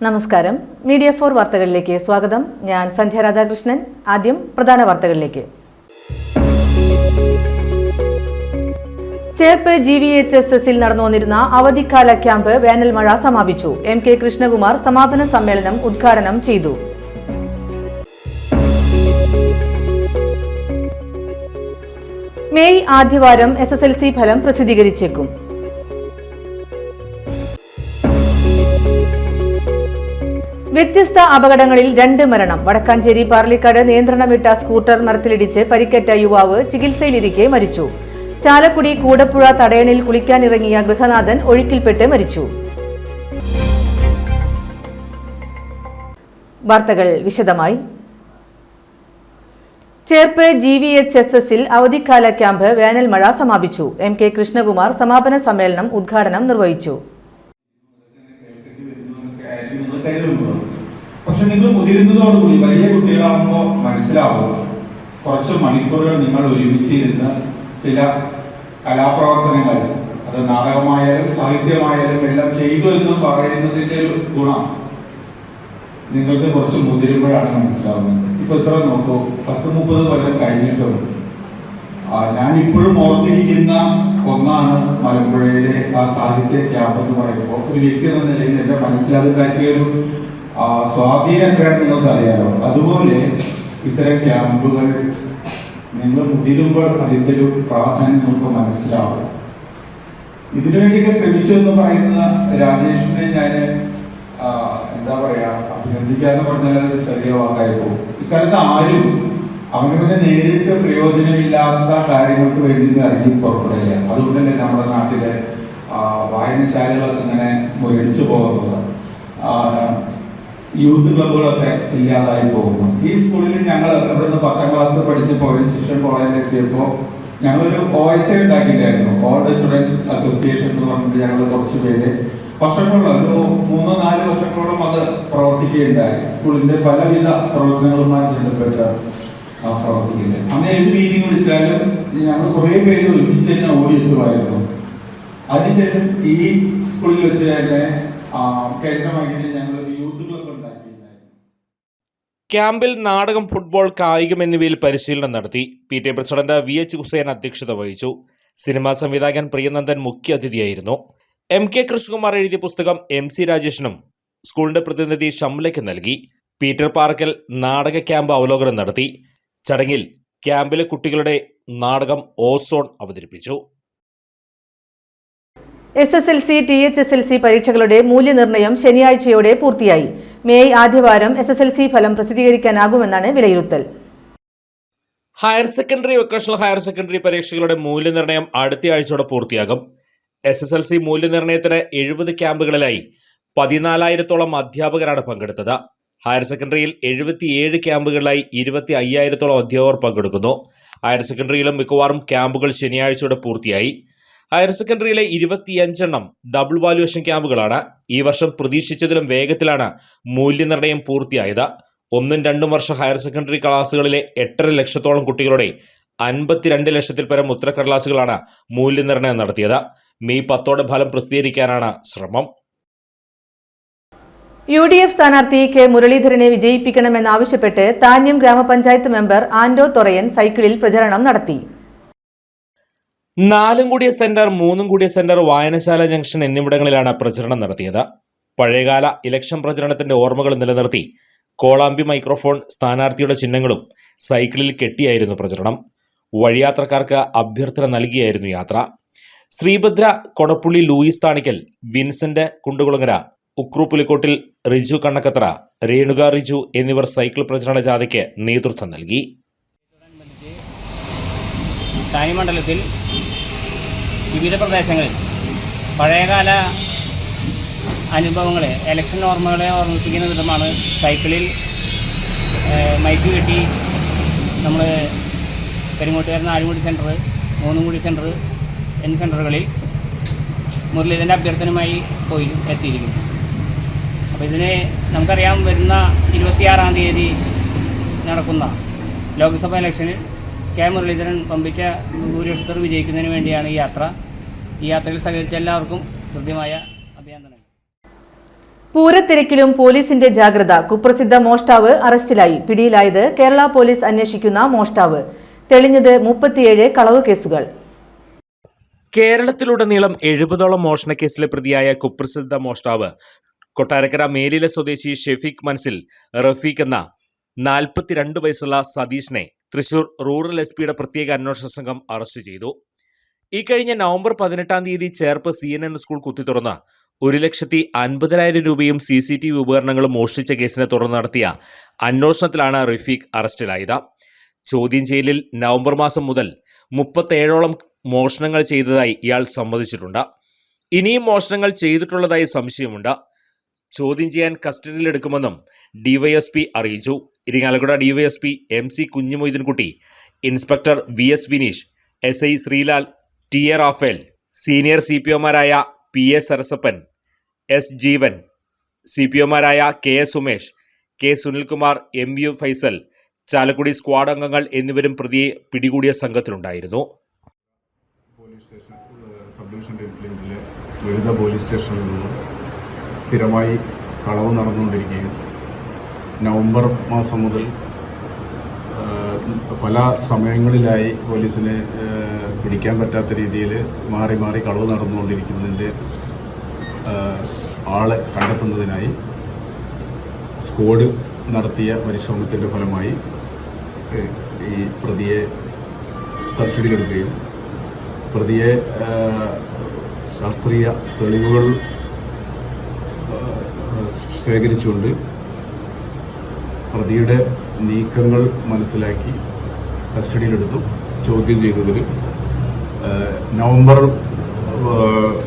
നമസ്കാരം. മീഡിയ 4 വാർത്തകളിലേക്ക് സ്വാഗതം. ഞാൻ സന്ധ്യ രാധാകൃഷ്ണൻ. ആദ്യം പ്രധാന വാർത്തകളിലേക്ക്. ചേർപ്പ് GVHSSൽ നടന്നു വന്നിരുന്ന അവധിക്കാല ക്യാമ്പ് വേനൽ മഴ സമാപിച്ചു. MK കൃഷ്ണകുമാർ സമാപന സമ്മേളനം ഉദ്ഘാടനം ചെയ്തു. മെയ് ആദ്യവാരം SSLC ഫലം പ്രസിദ്ധീകരിച്ചേക്കും. വ്യത്യസ്ത അപകടങ്ങളിൽ 2 മരണം. വടക്കാഞ്ചേരി പാർലിക്കാട് നിയന്ത്രണം വിട്ട സ്കൂട്ടർ മരത്തിലിടിച്ച് പരിക്കേറ്റ യുവാവ് ചികിത്സയിലിരിക്കെ മരിച്ചു. ചാലക്കുടി കൂടപ്പുഴ തടയണിൽ കുളിക്കാനിറങ്ങിയ ഗൃഹനാഥൻ ഒഴുക്കിൽപ്പെട്ട് മരിച്ചു. വാർത്തകൾ വിശദമായി. ചേർപ്പ് GVHSSൽ അവധിക്കാല ക്യാമ്പ് വേനൽ മഴ സമാപിച്ചു. MK കൃഷ്ണകുമാർ സമാപന സമ്മേളനം ഉദ്ഘാടനം നിർവഹിച്ചു. പക്ഷെ നിങ്ങൾ മുതിരുന്നതോടുകൂടി വലിയ കുട്ടികളാകുമ്പോൾ മനസ്സിലാവും, കുറച്ച് മണിക്കൂറുകൾ നിങ്ങൾ ഒരുമിച്ചിരുന്ന് ചില കലാപ്രവർത്തനങ്ങൾ, അത് നാടകമായാലും സാഹിത്യമായാലും എല്ലാം ചെയ്തു എന്ന് പറയുന്നതിന്റെ ഒരു ഗുണം നിങ്ങൾക്ക് കുറച്ച് മുതിരുമ്പോഴാണ് മനസ്സിലാവുന്നത്. ഇപ്പൊ ഇത്ര നോക്കൂ, 10-30 കൊല്ലം കഴിഞ്ഞിട്ടും ഞാൻ ഇപ്പോഴും ഓർത്തിരിക്കുന്ന ഒന്നാണ് മലമ്പുഴയിലെ ആ സാഹിത്യ ക്യാമ്പ് എന്ന് പറയുമ്പോൾ ഒരു വ്യക്തി എന്ന നിലയിൽ എന്റെ മനസ്സിലാക്കിയൊരു സ്വാധീനം എത്രയാണ് നിങ്ങൾക്ക് അറിയാലോ. അതുപോലെ ഇത്തരം ക്യാമ്പുകൾ നിങ്ങൾ മുതിരുമ്പോൾ അതിൻ്റെ ഒരു പ്രാധാന്യം നമുക്ക് മനസ്സിലാവും. ഇതിനുവേണ്ടിയൊക്കെ ശ്രമിച്ചു എന്ന് പറയുന്ന രാജേഷിനെ ഞാൻ എന്താ പറയാ, അഭിനന്ദിക്കാന്ന് പറഞ്ഞാൽ അത് ചെറിയ വാക്കായി പോകും. ഇക്കാലത്ത് ആരും അവരുടെ നേരിട്ട് പ്രയോജനമില്ലാത്ത കാര്യങ്ങൾക്ക് വേണ്ടി ഇറങ്ങി പുറപ്പെടുകയില്ല. അതുകൊണ്ടല്ലേ നമ്മുടെ നാട്ടിലെ വായനശാലകളൊക്കെ ഇങ്ങനെ മുരടിച്ചു പോകുന്നത്, യൂത്ത് ക്ലബുകളൊക്കെ ഇല്ലാതായി പോകുന്നു. ഈ സ്കൂളിൽ ഞങ്ങൾ ഇവിടുന്ന് 10ാം ക്ലാസ് പഠിച്ച് പോയതിനു ശേഷം കോളേജിൽ എത്തിയപ്പോൾ ഞങ്ങളൊരു OSA ഉണ്ടാക്കിയിട്ടായിരുന്നു, ഓൾഡ് സ്റ്റുഡൻസ് അസോസിയേഷൻ എന്ന് പറഞ്ഞിട്ട് ഞങ്ങൾ കുറച്ച് പേര് വർഷങ്ങളോളം, ഒരു 3-4 വർഷങ്ങളോളം അത് പ്രവർത്തിക്കുകയുണ്ടായി. സ്കൂളിന്റെ പലവിധ പ്രവർത്തനങ്ങളുമായി ബന്ധപ്പെട്ട് പ്രവർത്തിക്കുന്നത്. അന്ന് ഏത് മീറ്റിംഗ് വിളിച്ചാലും ഞങ്ങൾ കുറേ പേര് ഒരുമിച്ച് തന്നെ ഓടിയെത്തുമായിരുന്നു. അതിനുശേഷം ഈ സ്കൂളിൽ വെച്ച് തന്നെ കേന്ദ്രമാക്കിയിട്ട് ഞങ്ങളൊരു യൂത്ത് ക്ലബ് ഉണ്ടാക്കിയിട്ടുണ്ടായിരുന്നു. ക്യാമ്പിൽ നാടകം, ഫുട്ബോൾ, കായികം എന്നിവയിൽ പരിശീലനം നടത്തി. PTA പ്രസിഡന്റ് VH ഹുസൈൻ അധ്യക്ഷത വഹിച്ചു. സിനിമാ സംവിധായകൻ പ്രിയനന്ദൻ മുഖ്യ അതിഥിയായിരുന്നു. MK കൃഷ്ണകുമാർ എഴുതിയ പുസ്തകം MC രാജേഷിനും സ്കൂളിന്റെ പ്രതിനിധി ഷംലയ്ക്ക് നൽകി. പീറ്റർ പാർക്കൽ നാടക ക്യാമ്പ് അവലോകനം നടത്തി. ചടങ്ങിൽ ക്യാമ്പിലെ കുട്ടികളുടെ നാടകം ഓസോൺ അവതരിപ്പിച്ചു. SSLC THSLC പരീക്ഷകളുടെ മൂല്യനിർണ്ണയം ശനിയാഴ്ചയോടെ പൂർത്തിയായി. മെയ് ആദ്യവാരം SSLC ഫലം പ്രസിദ്ധീകരിക്കാനാകുമെന്നാണ് വിലയിരുത്തൽ. Higher secondary, vocational higher secondary പരീക്ഷകളുടെ മൂല്യനിർണ്ണയം അടുത്ത ആഴ്ചയോടെ പൂർത്തിയാകും. SSLC മൂല്യനിർണ്ണയത്തിന് 70 ക്യാമ്പുകളിലായി 14,000-ഓളം അധ്യാപകരാണ് പങ്കെടുത്തത്. ഹയർ സെക്കൻഡറിയിൽ 77 ക്യാമ്പുകളിലായി 25,000-ഓളം അധ്യാപകർ പങ്കെടുക്കുന്നു. ഹയർ സെക്കൻഡറിയിലും മിക്കവാറും ക്യാമ്പുകൾ ശനിയാഴ്ചയോടെ പൂർത്തിയായി. ഹയർ സെക്കൻഡറിയിലെ 25 ഡബിൾ വാല്യുവേഷൻ ക്യാമ്പുകളാണ്. ഈ വർഷം പ്രതീക്ഷിച്ചതിലും വേഗത്തിലാണ് മൂല്യനിർണ്ണയം പൂർത്തിയായത്. 1-2 വർഷ ഹയർ സെക്കൻഡറി ക്ലാസുകളിലെ 8.5 ലക്ഷത്തോളം കുട്ടികളുടെ 52 ലക്ഷത്തിൽ പരം ഉത്തരക്കടലാസുകളാണ് മൂല്യനിർണ്ണയം നടത്തിയത്. മെയ് 10 ഫലം പ്രസിദ്ധീകരിക്കാനാണ് ശ്രമം. UDF സ്ഥാനാർത്ഥി K മുരളീധരനെ വിജയിപ്പിക്കണമെന്നാവശ്യപ്പെട്ട് താന്യം ഗ്രാമപഞ്ചായത്ത് മെമ്പർ ആൻഡോ തൊറയൻ സൈക്കിളിൽ പ്രചരണം നടത്തി. 4 സെന്റർ, 3 സെന്റർ, വായനശാല ജംഗ്ഷൻ എന്നിവിടങ്ങളിലാണ് പ്രചരണം നടത്തിയത്. പഴയകാല ഇലക്ഷൻ പ്രചരണത്തിന്റെ ഓർമ്മകൾ നിലനിർത്തി കോളാമ്പി മൈക്രോഫോൺ, സ്ഥാനാർത്ഥിയുടെ ചിഹ്നങ്ങളും സൈക്കിളിൽ കെട്ടിയായിരുന്നു പ്രചരണം. വഴിയാത്രക്കാർക്ക് അഭ്യർത്ഥന നൽകിയായിരുന്നു യാത്ര. ശ്രീഭദ്ര കൊടപ്പുള്ളി, ലൂയിസ് താണിക്കൽ, വിൻസെന്റ് കുണ്ടുകുളങ്ങര, ഉക്രു പുലിക്കോട്ടിൽ, റിജു കണ്ണക്കത്ര, രേണുക റിജു എന്നിവർ സൈക്കിൾ പ്രചരണ ജാഥയ്ക്ക് നേതൃത്വം നൽകി. താന്യം മണ്ഡലത്തിൽ വിവിധ പ്രദേശങ്ങളിൽ പഴയകാല അനുഭവങ്ങളെ, ഇലക്ഷൻ ഓർമ്മകളെ ഓർമ്മിപ്പിക്കുന്ന വിധമാണ് സൈക്കിളിൽ മൈക്ക് കെട്ടി നമ്മൾ പെരുങ്ങോട്ടുകാരൻ 4 സെൻറ്റർ, 3 സെൻറ്റർ എന്നീ സെൻറ്ററുകളിൽ മുരളീധരൻ്റെ അഭ്യർത്ഥനയുമായി പോയി എത്തിയിരിക്കുന്നു. അപ്പോൾ ഇതിന് നമുക്കറിയാം, വരുന്ന 26-ാം തീയതി നടക്കുന്ന ലോക്സഭാ ഇലക്ഷനിൽ K മുരളീധരൻ പമ്പിച്ച ഭൂരിപക്ഷത്തോട് വിജയിക്കുന്നതിന് വേണ്ടിയാണ് ഈ യാത്ര. ഈ യാത്രയിൽ സഹകരിച്ച എല്ലാവർക്കും കൃത്യമായ അഭിനന്ദനങ്ങൾ. പൂരത്തിരക്കിലും പോലീസിന്റെ ജാഗ്രത. കുപ്രസിദ്ധ മോഷ്ടാവ് അറസ്റ്റിലായി. പിടിയിലായത് കേരള പോലീസ് അന്വേഷിക്കുന്ന മോഷ്ടാവ്. തെളിഞ്ഞത് 37 കളവ് കേസുകൾ. കേരളത്തിലുടനീളം 70ഓളം മോഷണക്കേസിലെ പ്രതിയായ കുപ്രസിദ്ധ മോഷ്ടാവ് കൊട്ടാരക്കര മേലിലെ സ്വദേശി ഷെഫീഖ് മൻസിൽ റഫീഖ് എന്ന 42 വയസ്സുള്ള സതീഷിനെ തൃശൂർ റൂറൽ എസ്.പിയുടെ പ്രത്യേക അന്വേഷണ സംഘം അറസ്റ്റ് ചെയ്തു. ഈ കഴിഞ്ഞ നവംബർ 18-ാം തീയതി ചേർപ്പ് CNN സ്കൂൾ കുത്തിത്തുറന്ന് 1,50,000 രൂപയും CCTV ഉപകരണങ്ങളും മോഷ്ടിച്ച കേസിനെ തുടർന്ന് നടത്തിയ അന്വേഷണത്തിലാണ് റഫീഖ് അറസ്റ്റിലായത്. ചോദ്യം ചെയ്യലിൽ നവംബർ മാസം മുതൽ 37ഓളം മോഷണങ്ങൾ ചെയ്തതായി ഇയാൾ സമ്മതിച്ചിട്ടുണ്ട്. ഇനിയും മോഷണങ്ങൾ ചെയ്തിട്ടുള്ളതായി സംശയമുണ്ട്. ചോദ്യം ചെയ്യാൻ കസ്റ്റഡിയിലെടുക്കുമെന്നും ഡിവൈഎസ്പി അറിയിച്ചു. Irinjalakuda DYSP MC Kunhumoideenkutty, inspector VS Vineesh, SI Sreelal, TA Raphael, senior CPOമാരായ PA സരസപ്പൻ, S ജീവൻ, CPOമാരായ KS Sumesh, K Sunilkumar, MU Faisal, Chalakudy squad അംഗങ്ങൾ എന്നിവരും പ്രതിയെ പിടികൂടിയ സംഘത്തിലുണ്ടായിരുന്നു. പോലീസ് സ്റ്റേഷൻ സബ് ഡിവിഷൻ ലിമിറ്റിലെ വിവിധ പോലീസ് സ്റ്റേഷനിൽ നിന്നും സ്ഥിരമായി കളവ് നടന്നുകൊണ്ടിരിക്കുകയും നവംബർ മാസം മുതൽ പല സമയങ്ങളിലായി പോലീസിന് പിടിക്കാൻ പറ്റാത്ത രീതിയിൽ മാറി മാറി കളവ് നടന്നുകൊണ്ടിരിക്കുന്നതിൻ്റെ ആളെ കണ്ടെത്തുന്നതിനായി സ്ക്വാഡ് നടത്തിയ പരിശ്രമത്തിൻ്റെ ഫലമായി ഈ പ്രതിയെ കസ്റ്റഡിയിലെടുക്കുകയും പ്രതിയെ ശാസ്ത്രീയ തെളിവുകൾ ശേഖരിച്ചുകൊണ്ട് പ്രതിയുടെ നീക്കങ്ങൾ മനസ്സിലാക്കി കസ്റ്റഡിയിലെടുത്തു. ചോദ്യം ചെയ്തതിൽ നവംബർ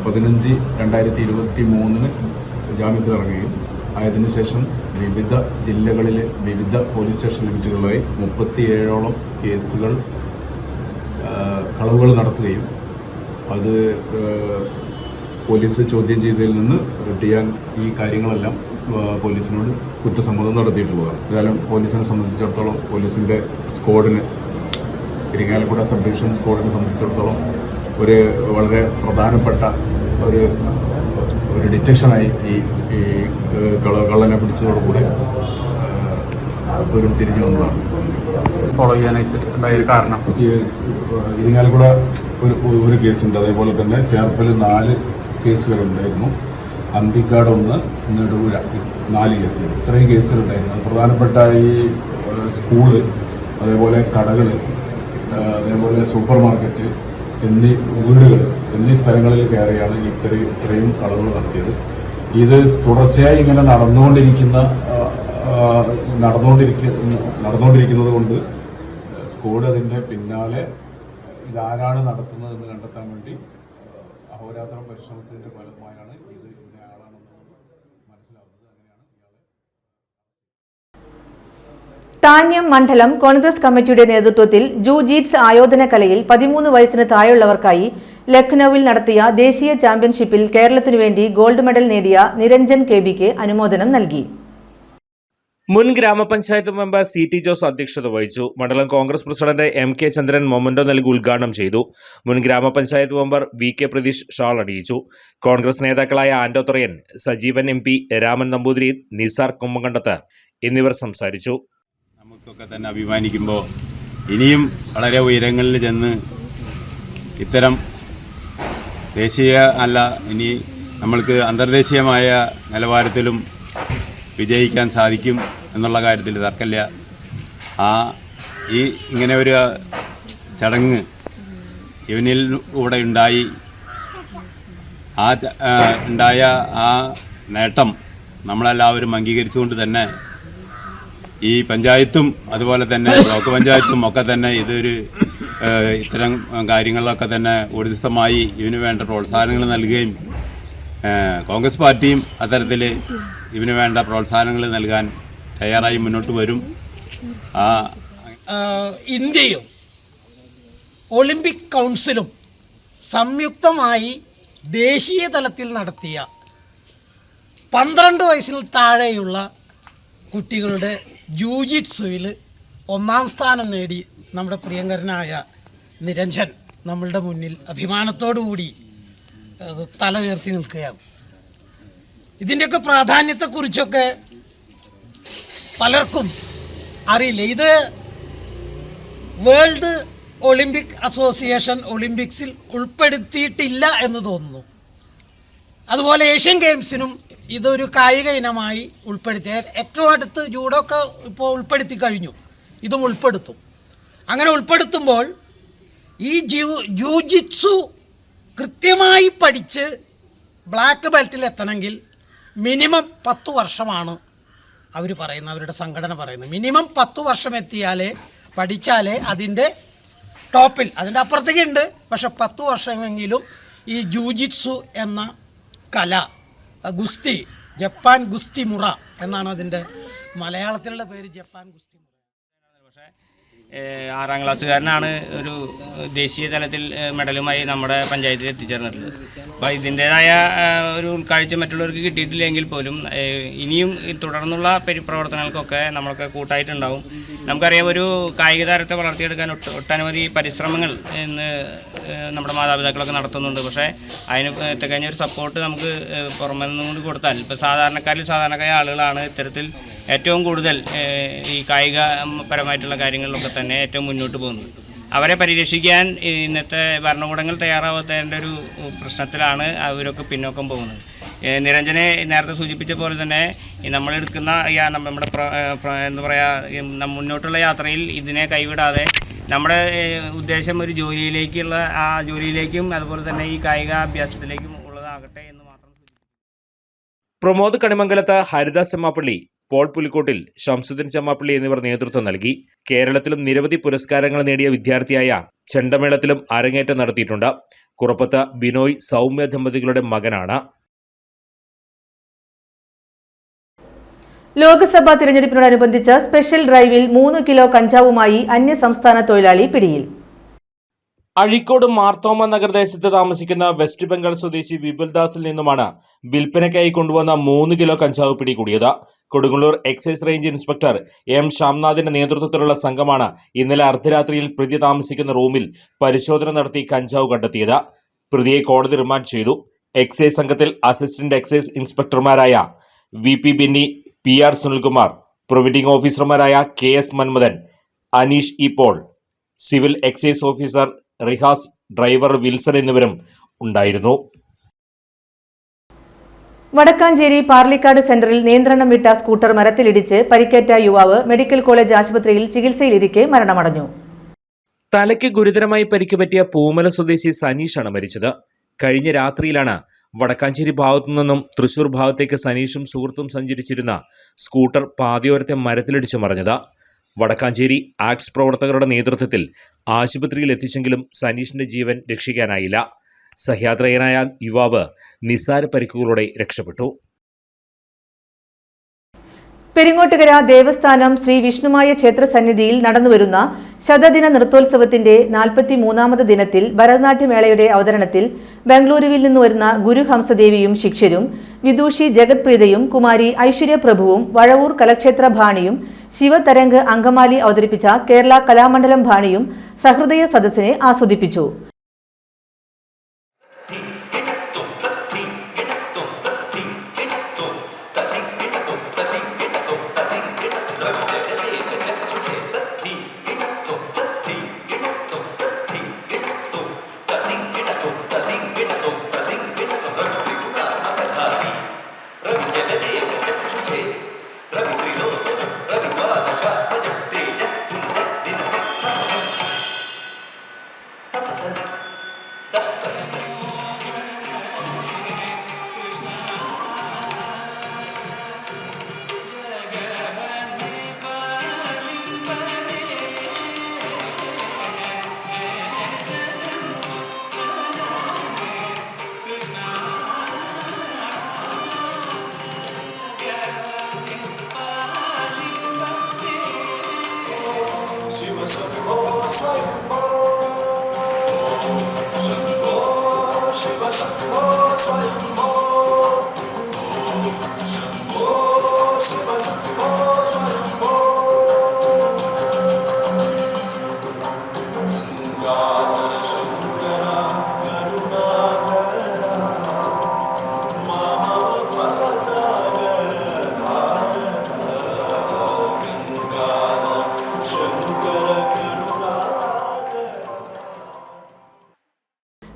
15, 2023 ജാമ്യത്തിലിറങ്ങുകയും അതിനുശേഷം വിവിധ ജില്ലകളിലെ വിവിധ പോലീസ് സ്റ്റേഷൻ ലിമിറ്റുകളായി 37ഓളം കേസുകൾ കളവുകൾ നടത്തുകയും അത് പോലീസ് ചോദ്യം ചെയ്തതിൽ നിന്ന് റിട്ടിയാൻ ഈ കാര്യങ്ങളെല്ലാം പോലീസിനോട് കുറ്റസമ്മതം നടത്തിയിട്ടുള്ളതാണ്. ഏതായാലും പോലീസിനെ സംബന്ധിച്ചിടത്തോളം പോലീസിൻ്റെ സ്ക്വാഡിന് ഇരിങ്ങാലക്കുട സബ് ഡിവിഷൻ സ്ക്വാഡിനെ സംബന്ധിച്ചിടത്തോളം ഒരു വളരെ പ്രധാനപ്പെട്ട ഒരു ഡിറ്റക്ഷനായി ഈ കള്ളനെ പിടിച്ചതോടുകൂടി ഒരു തിരിഞ്ഞു വന്നതാണ്. ഫോളോ ചെയ്യാനായിട്ട് ഉണ്ടായൊരു കാരണം ഈ ഇരിങ്ങാലക്കുട ഒരു കേസുണ്ട്. അതേപോലെ തന്നെ ചേർപ്പൽ 4 കേസുകളുണ്ടായിരുന്നു. അന്തിക്കാട് 1, നെടുപുഴ 4 കേസുകൾ. ഇത്രയും കേസുകളുണ്ടായിരുന്നു. അത് പ്രധാനപ്പെട്ട ഈ സ്കൂള്, അതേപോലെ കടകൾ, അതേപോലെ സൂപ്പർ മാർക്കറ്റ് എന്നീ വീടുകൾ എന്നീ സ്ഥലങ്ങളിൽ കയറിയാണ് ഇത്രയും കളവുകൾ നടത്തിയത്. ഇത് തുടർച്ചയായി ഇങ്ങനെ നടന്നുകൊണ്ടിരിക്കുന്നത് കൊണ്ട് സ്ക്വാഡ് അതിൻ്റെ പിന്നാലെ ഇതാരാണ് നടത്തുന്നതെന്ന് കണ്ടെത്താൻ വേണ്ടി അഹോരാത്രം പരിശ്രമിച്ചതിൻ്റെ ഫലമായാണ് ഇത് ഇന്ന ആളാണെന്നുള്ളത് മനസ്സിലാവുന്നത്. അങ്ങനെയാണ് ഇയാളെ. താന്യം മണ്ഡലം കോൺഗ്രസ് കമ്മിറ്റിയുടെ നേതൃത്വത്തിൽ ജൂജീറ്റ്സ് ആയോധന കലയിൽ 13 വയസ്സിന് താഴെയുള്ളവർക്കായി ലക്നൌവിൽ നടത്തിയ ദേശീയ ചാമ്പ്യൻഷിപ്പിൽ കേരളത്തിനുവേണ്ടി ഗോൾഡ് മെഡൽ നേടിയ നിരഞ്ജൻ KBക്ക് അനുമോദനം നൽകി. മുൻ ഗ്രാമപഞ്ചായത്ത് മെമ്പർ CT ജോസ് അധ്യക്ഷത വഹിച്ചു. മണ്ഡലം Congress president MK Chandran memento നൽകി ഉദ്ഘാടനം ചെയ്തു. മുൻ ഗ്രാമപഞ്ചായത്ത് മെമ്പർ VK പ്രതീഷ് ഷാൾ അണിയിച്ചു. കോൺഗ്രസ് നേതാക്കളായ ആന്റോ തുറയൻ, സജീവൻ MP, രാമൻ നമ്പൂതിരി, നിസാർ കുമ്മങ്കണ്ടത്ത് എന്നിവർ സംസാരിച്ചു. നമുക്കൊക്കെ തന്നെ അഭിമാനിക്കുമ്പോൾ ഇനിയും വളരെ ഉയരങ്ങളിൽ ചെന്ന് ഇത്തരം ദേശീയ അല്ല ഇനി നമ്മൾക്ക് അന്തർദേശീയമായ നിലവാരത്തിലും വിജയിക്കാൻ സാധിക്കും എന്നുള്ള കാര്യത്തിൽ തർക്കമില്ല. ഇങ്ങനെ ഒരു ചടങ്ങ് ഇവനിൽ കൂടെ ഉണ്ടായ ആ നേട്ടം നമ്മളെല്ലാവരും അംഗീകരിച്ചുകൊണ്ട് തന്നെ ഈ പഞ്ചായത്തും അതുപോലെ തന്നെ ബ്ലോക്ക് പഞ്ചായത്തും ഒക്കെ തന്നെ ഇത്തരം കാര്യങ്ങളിലൊക്കെ തന്നെ ഊർജിതമായി ഇതിനു വേണ്ട പ്രോത്സാഹനങ്ങൾ നൽകുകയും കോൺഗ്രസ് പാർട്ടിയും അത്തരത്തിൽ ഇതിനു വേണ്ട പ്രോത്സാഹനങ്ങൾ നൽകാൻ തയ്യാറായി മുന്നോട്ട് വരും. ഇന്ത്യയും ഒളിമ്പിക് കൗൺസിലും സംയുക്തമായി ദേശീയ തലത്തിൽ നടത്തിയ 12 വയസ്സിന് താഴെയുള്ള കുട്ടികളുടെ ജൂജിറ്റ്സുവിൽ 1ാം സ്ഥാനം നേടി നമ്മുടെ പ്രിയങ്കരനായ നിരഞ്ജൻ നമ്മളുടെ മുന്നിൽ അഭിമാനത്തോടു കൂടി തല ഉയർത്തി നിൽക്കുകയാണ്. ഇതിൻ്റെയൊക്കെ പ്രാധാന്യത്തെക്കുറിച്ചൊക്കെ പലർക്കും അറിയില്ല. ഇത് വേൾഡ് ഒളിമ്പിക് അസോസിയേഷൻ ഒളിമ്പിക്സിൽ ഉൾപ്പെടുത്തിയിട്ടില്ല എന്ന് തോന്നുന്നു. അതുപോലെ ഏഷ്യൻ ഗെയിംസിനും ഇതൊരു കായിക ഇനമായി ഉൾപ്പെടുത്തി. ഏറ്റവും അടുത്ത് ജൂഡോക്കെ ഇപ്പോൾ ഉൾപ്പെടുത്തി കഴിഞ്ഞു, ഇതും ഉൾപ്പെടുത്തും. അങ്ങനെ ഉൾപ്പെടുത്തുമ്പോൾ ഈ ജൂജിറ്റ്സു കൃത്യമായി പഠിച്ച് ബ്ലാക്ക് ബെൽറ്റിൽ എത്തണമെങ്കിൽ മിനിമം 10 വർഷമാണ് അവർ പറയുന്നത്, അവരുടെ സംഘടന പറയുന്നത്. മിനിമം 10 വർഷം പഠിച്ചാലേ അതിൻ്റെ ടോപ്പിൽ, അതിൻ്റെ അപ്പുറത്തേക്ക് ഉണ്ട്, പക്ഷെ 10 വർഷമെങ്കിലും ഈ ജൂജിറ്റ്സു എന്ന കല, ഗുസ്തി, ജപ്പാൻ ഗുസ്തി മുറ എന്നാണ് അതിൻ്റെ മലയാളത്തിലുള്ള പേര്, ജപ്പാൻ ഗുസ്തി മുറ. പക്ഷേ 6ാം ക്ലാസ്സുകാരനാണ് ഒരു ദേശീയ തലത്തിൽ മെഡലുമായി നമ്മുടെ പഞ്ചായത്തിൽ എത്തിച്ചേർന്നിട്ടുള്ളത്. അപ്പോൾ ഇതിൻ്റേതായ ഒരു ഉൾക്കാഴ്ച മറ്റുള്ളവർക്ക് കിട്ടിയിട്ടില്ലെങ്കിൽ പോലും ഇനിയും തുടർന്നുള്ള പ്രവർത്തനങ്ങൾക്കൊക്കെ നമ്മളൊക്കെ കൂട്ടായിട്ടുണ്ടാവും. നമുക്കറിയാം, ഒരു കായിക താരത്തെ വളർത്തിയെടുക്കാൻ ഒട്ടനവധി പരിശ്രമങ്ങൾ ഇന്ന് നമ്മുടെ മാതാപിതാക്കളൊക്കെ നടത്തുന്നുണ്ട്. പക്ഷേ അതിന് തികഞ്ഞ ഒരു സപ്പോർട്ട് നമുക്ക് പുറമെ നിന്നും കൂടി കൊടുത്താൽ, ഇപ്പോൾ സാധാരണക്കാരായ ആളുകളാണ് ഇത്തരത്തിൽ ഏറ്റവും കൂടുതൽ ഈ കായിക പരമായിട്ടുള്ള കാര്യങ്ങളിലൊക്കെ തന്നെ ഏറ്റവും മുന്നോട്ട് പോകുന്നത്. അവരെ പരിരക്ഷിക്കാൻ ഇന്നത്തെ ഭരണകൂടങ്ങൾ തയ്യാറാവാത്തതിൻ്റെ ഒരു പ്രശ്നത്തിലാണ് അവരൊക്കെ പിന്നോക്കം പോകുന്നത്. നിരഞ്ജനെ നേരത്തെ സൂചിപ്പിച്ച പോലെ തന്നെ നമ്മളെടുക്കുന്ന നമ്മുടെ എന്താ പറയുക, മുന്നോട്ടുള്ള യാത്രയിൽ ഇതിനെ കൈവിടാതെ നമ്മുടെ ഉദ്ദേശം ഒരു ജോലിയിലേക്കുള്ള ആ ജോലിയിലേക്കും അതുപോലെ തന്നെ ഈ കായികാഭ്യാസത്തിലേക്കും ഉള്ളതാകട്ടെ എന്ന് മാത്രം സൂചിപ്പിക്കുന്നു. പ്രമോദ് കണിമംഗലത്ത്, ഹരിദാസ് ചെമ്മാപ്പള്ളി, പോൾ പുലിക്കോട്ടിൽ, ശംസുദ്ദീൻ ചെമ്മാപ്പള്ളി എന്നിവർ നേതൃത്വം നൽകി. കേരളത്തിലും നിരവധി പുരസ്കാരങ്ങൾ നേടിയ വിദ്യാർത്ഥിയായ ചെണ്ടമേളത്തിലും അരങ്ങേറ്റം നടത്തിയിട്ടുണ്ട്. കുറപ്പത്ത് ബിനോയ് സൗമ്യ ദമ്പതികളുടെ മകനാണ്. ലോക്സഭാ തിരഞ്ഞെടുപ്പിനോടനുബന്ധിച്ച് സ്പെഷ്യൽ ഡ്രൈവിൽ 3 കിലോ കഞ്ചാവുമായി അന്യസംസ്ഥാന തൊഴിലാളി പിടിയിൽ. അഴീക്കോട് മാർത്തോമ നഗരദേശത്ത് താമസിക്കുന്ന വെസ്റ്റ് ബംഗാൾ സ്വദേശി വിപുൽദാസിൽ നിന്നുമാണ് വിൽപ്പനയ്ക്കായി കൊണ്ടുവന്ന 3 കിലോ കഞ്ചാവ് പിടികൂടിയത്. Kodungallur excise range inspector M ശ്യാംനാഥിന്റെ നേതൃത്വത്തിലുള്ള സംഘമാണ് ഇന്നലെ അർദ്ധരാത്രിയിൽ പ്രതി താമസിക്കുന്ന റൂമിൽ പരിശോധന നടത്തി കഞ്ചാവ് കണ്ടെത്തിയത്. പ്രതിയെ കോടതി റിമാൻഡ് ചെയ്തു. എക്സൈസ് സംഘത്തിൽ അസിസ്റ്റന്റ് എക്സൈസ് ഇൻസ്പെക്ടർമാരായ VP Binny, PR Sunilkumar, providing ഓഫീസർമാരായ KS Manmathan, Aneesh E Paul, civil excise officer Rihas, driver Wilson എന്നിവരും ഉണ്ടായിരുന്നു. വടക്കാഞ്ചേരി പാർലിക്കാട് സെന്ററിൽ നിയന്ത്രണം വിട്ട സ്കൂട്ടർ മരത്തിലിടിച്ച് പരിക്കേറ്റ യുവാവ് മെഡിക്കൽ കോളേജ് ആശുപത്രിയിൽ ചികിത്സയിലിരിക്കെ മരണമടഞ്ഞു. തലയ്ക്ക് ഗുരുതരമായി പരിക്ക് പറ്റിയ പൂമല സ്വദേശി സനീഷാണ് മരിച്ചത്. കഴിഞ്ഞ രാത്രിയിലാണ് വടക്കാഞ്ചേരി ഭാഗത്തു നിന്നും തൃശൂർ ഭാഗത്തേക്ക് സനീഷും സുഹൃത്തും സഞ്ചരിച്ചിരുന്ന സ്കൂട്ടർ പാതയോരത്തെ മരത്തിലിടിച്ച് മറിഞ്ഞത്. വടക്കാഞ്ചേരി ആക്ട്സ് പ്രവർത്തകരുടെ നേതൃത്വത്തിൽ ആശുപത്രിയിൽ എത്തിച്ചെങ്കിലും സനീഷിന്റെ ജീവൻ രക്ഷിക്കാനായില്ല. സഹയാത്രികനായ യുവാവ് നിസ്സാര പരിക്കുകളോടെ രക്ഷപ്പെട്ടു. പെരിങ്ങോട്ടുകര ദേവസ്ഥാനം ശ്രീ വിഷ്ണുമായ ക്ഷേത്ര സന്നിധിയിൽ നടന്നുവരുന്ന ശതദിന നൃത്തോത്സവത്തിന്റെ 43ാമത് ദിനത്തിൽ ഭരതനാട്യമേളയുടെ അവതരണത്തിൽ ബംഗളൂരുവിൽ നിന്ന് വരുന്ന ഗുരു ഹംസദേവിയും ശിഷ്യരും, വിദൂഷി ജഗത്പ്രീതയും, കുമാരി ഐശ്വര്യപ്രഭുവും, വഴവൂർ കലക്ഷേത്ര ഭാണിയും, ശിവതരംഗ് അങ്കമാലി അവതരിപ്പിച്ച കേരള കലാമണ്ഡലം ഭാണിയും സഹൃദയ സദസ്സിനെ ആസ്വദിപ്പിച്ചു. Present.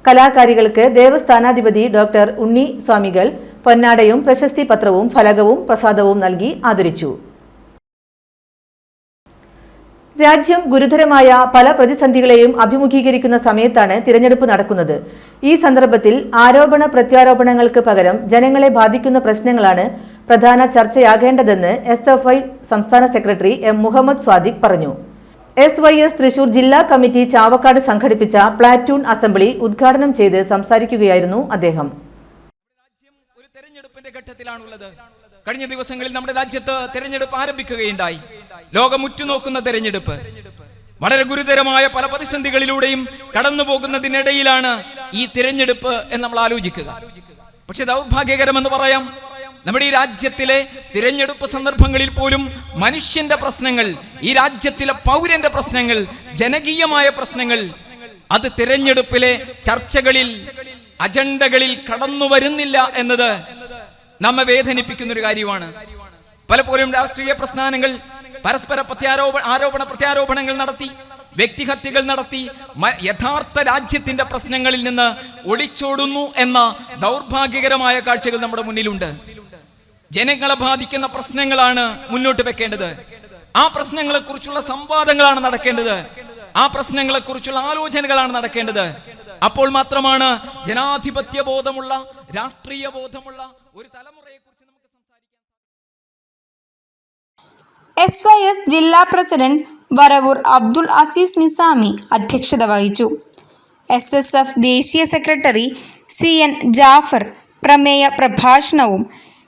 കലാകാരികൾക്ക് ദേവസ്ഥാനാധിപതി ഡോക്ടർ ഉണ്ണി സ്വാമികൾ പൊന്നാടയും പ്രശസ്തി പത്രവും ഫലകവും പ്രസാദവും നൽകി ആദരിച്ചു. രാജ്യം ഗുരുതരമായ പല പ്രതിസന്ധികളെയും അഭിമുഖീകരിക്കുന്ന സമയത്താണ് തിരഞ്ഞെടുപ്പ് നടക്കുന്നത്. ഈ സന്ദർഭത്തിൽ ആരോപണ പ്രത്യാരോപണങ്ങൾക്ക് പകരം ജനങ്ങളെ ബാധിക്കുന്ന പ്രശ്നങ്ങളാണ് പ്രധാന ചർച്ചയാകേണ്ടതെന്ന് SFI സംസ്ഥാന സെക്രട്ടറി M. മുഹമ്മദ് സ്വാദിഖ് പറഞ്ഞു. SYS തൃശൂർ ജില്ലാ കമ്മിറ്റി ചാവക്കാട് സംഘടിപ്പിച്ച പ്ലാറ്റൂൺ അസംബ്ലി ഉദ്ഘാടനം ചെയ്ത് സംസാരിക്കുകയായിരുന്നു അദ്ദേഹം. ഒരു തെരഞ്ഞെടുപ്പിന്റെ ഘട്ടത്തിലാണുള്ളത്. കഴിഞ്ഞ ദിവസങ്ങളിൽ നമ്മുടെ രാജ്യത്ത് തെരഞ്ഞെടുപ്പ് ആരംഭിക്കുകയുണ്ടായി. ലോകം ഉറ്റുനോക്കുന്ന തെരഞ്ഞെടുപ്പ് വളരെ ഗുരുതരമായ പല പ്രതിസന്ധികളിലൂടെയും കടന്നു പോകുന്നതിനിടയിലാണ് ഈ തിരഞ്ഞെടുപ്പ് എന്ന് നമ്മൾ ആലോചിക്കുക. പക്ഷെ ദൗർഭാഗ്യകരമെന്ന് പറയാം, നമ്മുടെ ഈ രാജ്യത്തിലെ തിരഞ്ഞെടുപ്പ് സന്ദർഭങ്ങളിൽ പോലും മനുഷ്യന്റെ പ്രശ്നങ്ങൾ, ഈ രാജ്യത്തിലെ പൗരന്റെ പ്രശ്നങ്ങൾ, ജനകീയമായ പ്രശ്നങ്ങൾ അത് തിരഞ്ഞെടുപ്പിലെ ചർച്ചകളിൽ, അജണ്ടകളിൽ കടന്നു വരുന്നില്ല എന്നത് നമ്മെ വേദനിപ്പിക്കുന്ന ഒരു കാര്യമാണ്. പലപ്പോഴും രാഷ്ട്രീയ പ്രസ്ഥാനങ്ങൾ പരസ്പര ആരോപണ പ്രത്യാരോപണങ്ങൾ നടത്തി, വ്യക്തിഹത്യകൾ നടത്തി യഥാർത്ഥ രാജ്യത്തിന്റെ പ്രശ്നങ്ങളിൽ നിന്ന് ഒളിച്ചോടുന്നു എന്ന ദൗർഭാഗ്യകരമായ കാഴ്ചകൾ നമ്മുടെ മുന്നിലുണ്ട്. ജനങ്ങളെ ബാധിക്കുന്ന പ്രശ്നങ്ങളാണ് മുന്നോട്ട് വെക്കേണ്ടത്. ആ പ്രശ്നങ്ങളെക്കുറിച്ചുള്ള സംവാദങ്ങളാണ് നടക്കേണ്ടത്. ആ പ്രശ്നങ്ങളെക്കുറിച്ചുള്ള ആലോചനകളാണ് നടക്കേണ്ടത്. അപ്പോൾ മാത്രമാണ് ജനാധിപത്യ ബോധമുള്ള, രാഷ്ട്രീയ ബോധമുള്ള ഒരു തലമുറയെക്കുറിച്ച് നമുക്ക് സംസാരിക്കാൻ. SYS ജില്ലാ പ്രസിഡന്റ് വരവൂർ അബ്ദുൾ അസീസ് നിസാമി അധ്യക്ഷത വഹിച്ചു. SSF ദേശീയ സെക്രട്ടറി CN ജാഫർ പ്രമേയ പ്രഭാഷണവും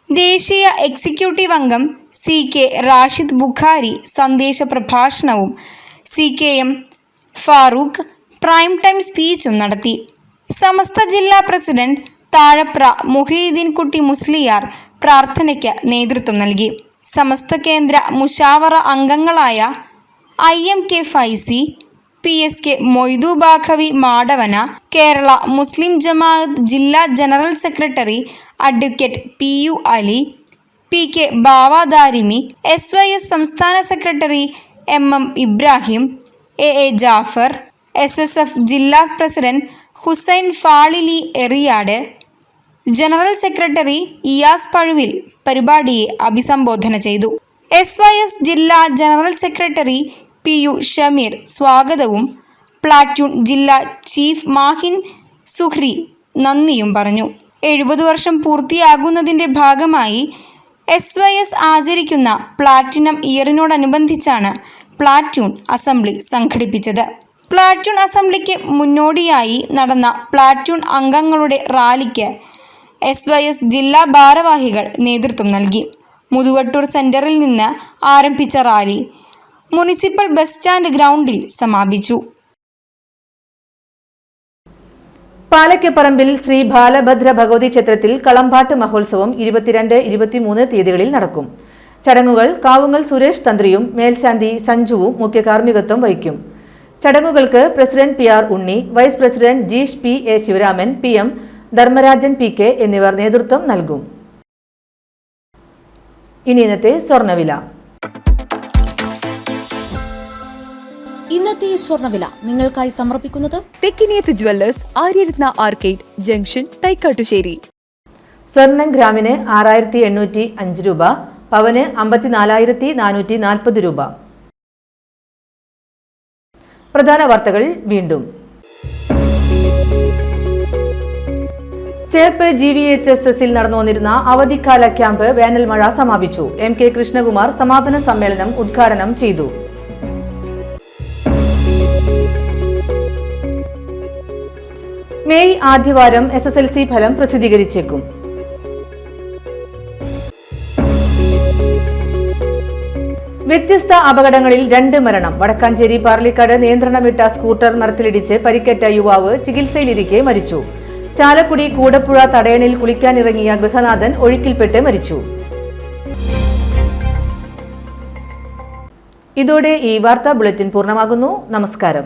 ദേശീയ എക്സിക്യൂട്ടീവ് അംഗം CK റാഷിദ് ബുഖാരി സന്ദേശ പ്രഭാഷണവും CKM ഫാറൂഖ് പ്രൈം ടൈം സ്പീച്ചും നടത്തി. സമസ്ത ജില്ലാ പ്രസിഡന്റ് താഴപ്ര മുഹീദ്ദീൻ കുട്ടി മുസ്ലിയാർ പ്രാർത്ഥനയ്ക്ക് നേതൃത്വം നൽകി. സമസ്ത കേന്ദ്ര മുഷാവറ അംഗങ്ങളായ IMK ഫൈസി, PSK മൊയ്തു ബാഖവി മാടവന, കേരള മുസ്ലിം ജമാഅത്ത് ജില്ലാ general secretary advocate PU Ali, PK Bavadarimi, SYS സംസ്ഥാന secretary MM Ibrahim, AA Jafar, SSF ജില്ലാ president Hussain Fazili Eriyad, general secretary Iyas Pazhuvil പരിപാടിയെ അഭിസംബോധന ചെയ്തു. SYS ജില്ലാ ജനറൽ സെക്രട്ടറി PU ഷമീർ സ്വാഗതവും പ്ലാറ്റൂൺ ജില്ലാ ചീഫ് മാഹിൻ സുഹ്രി നന്ദിയും പറഞ്ഞു. 70 വർഷം പൂർത്തിയാകുന്നതിൻ്റെ ഭാഗമായി SYS ആചരിക്കുന്ന പ്ലാറ്റിനം ഇയറിനോടനുബന്ധിച്ചാണ് പ്ലാറ്റൂൺ അസംബ്ലി സംഘടിപ്പിച്ചത്. പ്ലാറ്റൂൺ അസംബ്ലിക്ക് മുന്നോടിയായി നടന്ന പ്ലാറ്റൂൺ അംഗങ്ങളുടെ റാലിക്ക് SYS ജില്ലാ ഭാരവാഹികൾ നേതൃത്വം നൽകി. മുതുവട്ടൂർ സെന്ററിൽ നിന്ന് ആരംഭിച്ച റാലി മുനിസിപ്പൽ ബസ് സ്റ്റാൻഡ് ഗ്രൗണ്ടിൽ സമാപിച്ചു. പാലക്കപ്പറമ്പിൽ ശ്രീ ബാലഭദ്ര ഭഗവതി ക്ഷേത്രത്തിൽ കളംപാട്ട് മഹോത്സവം 22, 23 തീയതികളിൽ നടക്കും. ചടങ്ങുകൾ കാവുങ്ങൽ സുരേഷ് തന്ത്രിയും മേൽശാന്തി സഞ്ജുവും മുഖ്യ കാർമ്മികത്വം വഹിക്കും. ചടങ്ങുകൾക്ക് president PR Unni, vice president Jeesh PA Sivaraman, PM Dharmarajan PK എന്നിവർ നേതൃത്വം നൽകും. ഇനി ഇന്നത്തെ സ്വർണ്ണവില. ഇന്നത്തെ സ്വർണ്ണവില നിങ്ങൾക്കായി സമർപ്പിക്കുന്നത് Thekkiniyath jewellers, Aryaratna arcade junction, Thaikattussery. സ്വർണം ഗ്രാമിന് 6805 രൂപ, പവന് 54,440 രൂപ. പ്രധാന വാർത്തകൾ വീണ്ടും. ചേർപ്പ് GVHSSൽ നടന്നുവന്നിരുന്ന അവധിക്കാല ക്യാമ്പ് വേനൽമഴ സമാപിച്ചു. MK കൃഷ്ണകുമാർ സമാപന സമ്മേളനം ഉദ്ഘാടനം ചെയ്തു. മെയ് ആദ്യവാരം SSLC ഫലം പ്രസിദ്ധീകരിച്ചേക്കും. വ്യത്യസ്ത അപകടങ്ങളിൽ 2 മരണം. വടക്കാഞ്ചേരി പാർലിക്കാട് നിയന്ത്രണം വിട്ട സ്കൂട്ടർ മരത്തിലിടിച്ച് പരിക്കേറ്റ യുവാവ് ചികിത്സയിലിരിക്കെ മരിച്ചു. ചാലക്കുടി കൂടപ്പുഴ തടയണിൽ കുളിക്കാനിറങ്ങിയ ഗൃഹനാഥൻ ഒഴുക്കിൽപ്പെട്ട് മരിച്ചു. ഇതോടെ ഈ വാർത്താ ബുള്ളറ്റിൻ പൂർണ്ണമാകുന്നു. നമസ്കാരം.